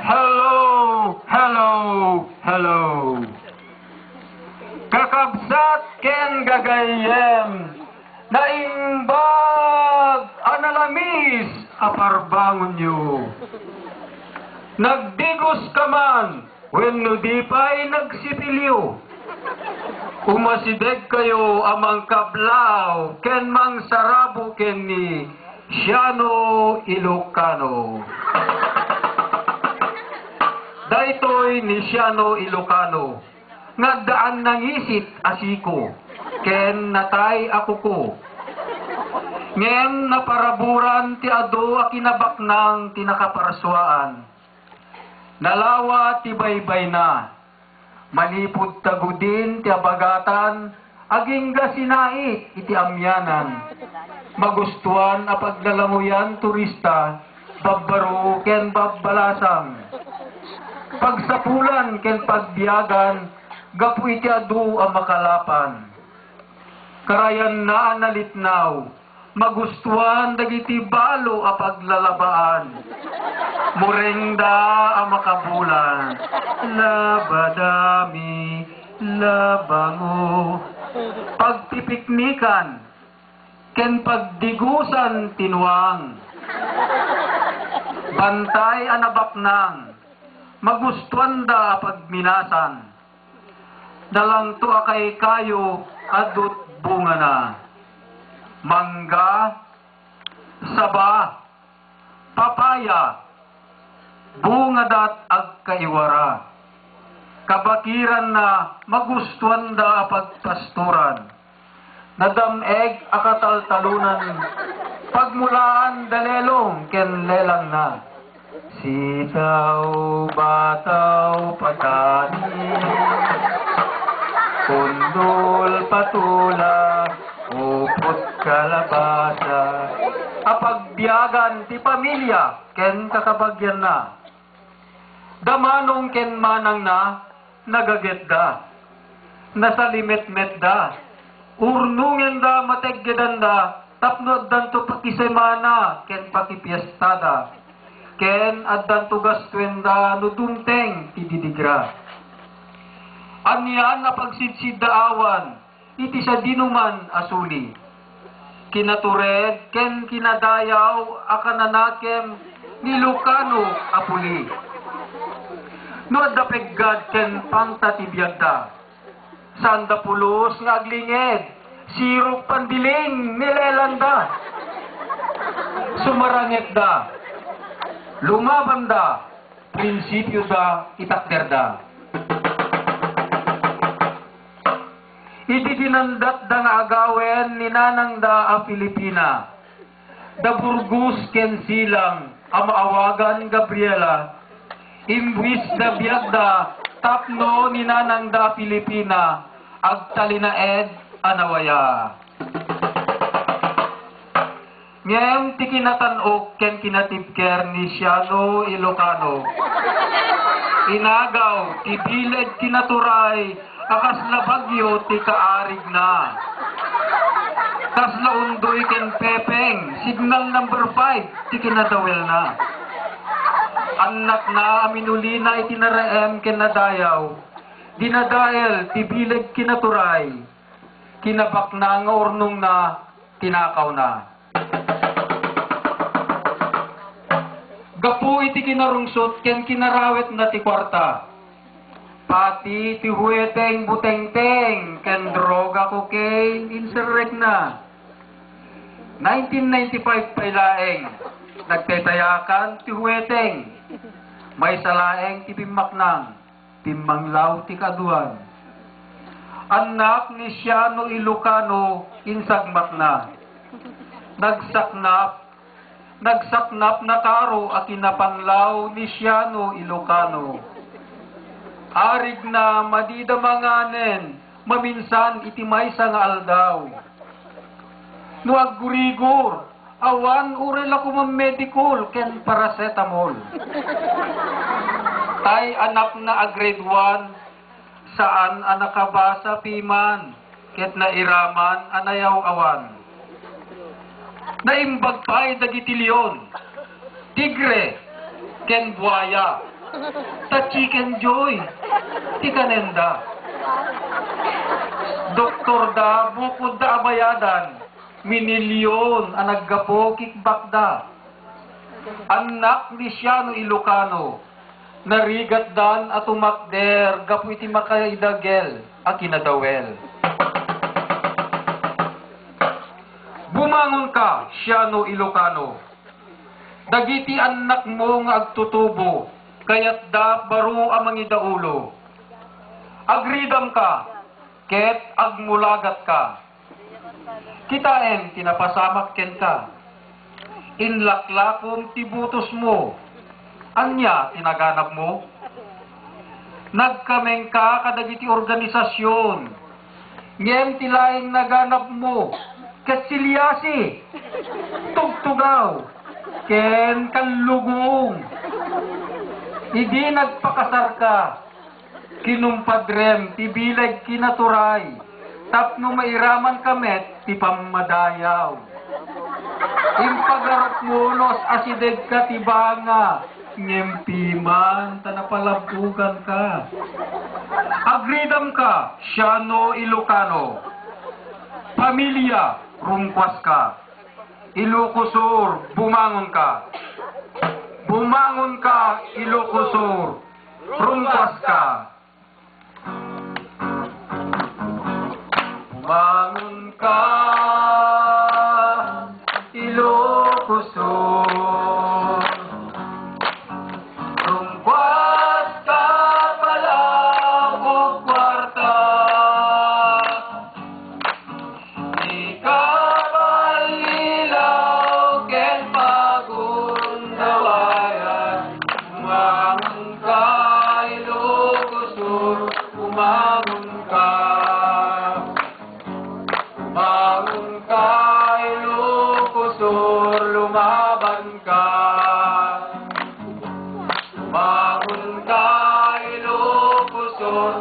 Hello, hello, hello. Kakabsat ken gagayem, naimbag analamis aparbangon nyo. Nagdigos ka man, wenno di pa'y nagsipilyo. Umasideg kayo amang kablaw, ken mang sarabo ken ni Siano Ilocano. Daytoy ni Siano Ilocano, nga daan nangisit asiko, ken natay ako ko. Ngem naparaburan ti ado a kinabaknang tinakaparaswaan. Nalawa ti baybay na, malipod tagudin ti abagatan, aging gasinait iti amyanan. Magustuhan a paglalamuyan turista, babbaro ken babbalasang. Pagsapulan ken pagbiyagan, gapu iti adu ang makalapan. Karayan na nalitnaw, magustuhan dagiti balo a paglalabaan. Murengda ang makabulan, labadami, labango. Pagpipiknikan, ken pagdigusan tinuang. Bantay anabaknang, magustuhan da pagminasan. Dalang to akay kayo adut bunga na. Mangga, saba, papaya, bunga dat ag kaiwara. Kabakiran na magustuhan da pagpasturan. Nadameg akataltalunan, pagmulaan dalelong ken lelang na. Sitaw, bataw, patani, kundol, patula, upot, kalabasa. Apagbiyagan ti pamilya, ken kakabagyan na. Damanong ken manang na, nagaget da. Nasalimet-met da. Urnungen da, mateggedan da, tapnod dan to pakisemana, ken pakipiestada. Ken addan tugas kwenda no dumteng tididigra. Anyan na pagsidsiddaawan, iti sa dinuman asuli. Kinatured, ken kinadayaw, akananakem, nilukano apuli. No addapeggad ken pangtatibiyagda. Sanda pulos nga aglinged, sirok pandiling nilelanda. Sumarangit da, lumaban da, prinsipyo da, itakder Iti dinandat da nga agawen ni nanang da a Pilipina. Da burgus ken silang, amaawagan Gabriela, imbwis da biyagda, tapno ni nanang da Pilipina, agtalinaed anawaya. Ngem ti kinatanok ken kinatibker ni Siano Ilocano. Inagaw ti biled kinaturay, akas na bagyo ti kaarig na. Kas na undoy ken pepeng, signal number 5 ti kinadawel na. Anak na aminulina iti naraem ken nadayaw, dinadael ti bileg kinaturay, kinabak na nga urnong na, tinakaw na. Gapu iti kinarungsot ken kinarawet na ti kwarta. Pati ti huweteng butengteng ken droga cocaine insurrect na. 1995 pailaeng nagtetayakan ti huweteng. May salaeng ti pimaknang, timmanglaw ti kaduan. Anak ni Siano Ilocano insagmak na. Nagsaknap na karo a kinapanglaw ni Siano Ilocano. Arig na madidamanganen, maminsan iti maysa nga aldaw. No aggurigur, awan urel ako medikol ken paracetamol. Tay anak na a grade 1, saan anakabasa piman, ket na iraman anayaw awan. Naimbag pa'y dagitilyon, tigre, ken buaya, ta chicken joy, ti kanenda. Doktor da, bukod da abayadan, minilyon ang naggapo kickback da. Anak ni Siano Ilocano, narigat dan at umakder, gapu iti makaidagel, a kinadawel. Bumangon ka, Siano Ilocano. Dagiti anak mo nga agtutubo, kayat da baro amang idaulo. Agridam ka, ket agmulagat ka. Kitaen, tinapasamak ken ka. Inlaklakom tibutos mo. Anya, tinaganap mo? Nagkameng ka kadagiti organisasyon. Ngem tilaing naganap mo. Ket silyasi. Tugtugaw. Ken kanlugong. Idi nagpakasar ka. Kinumpadrem, tibilag kinaturay. Tapno mairaman kamet, ti pamadayaw. Impagarap mo nos asideg ka tibanga. Ngempiman, tanapalabugan ka. Agridam ka, Siano Ilocano. Pamilya, rumkwas ka. Ilocosur, bumangon ka. Bumangon ka, Ilocosur. Rumkwas ka. Bumangon ka, Ilocosur. Rumkwas ka pala o kwarta. Ikapalilaw ken pagundawayan. Bumangon ka, Ilocosur. Bumangon ka. Bumangon ka, Ilocosur, lumaban ka. Bumangon ka, Ilocosur,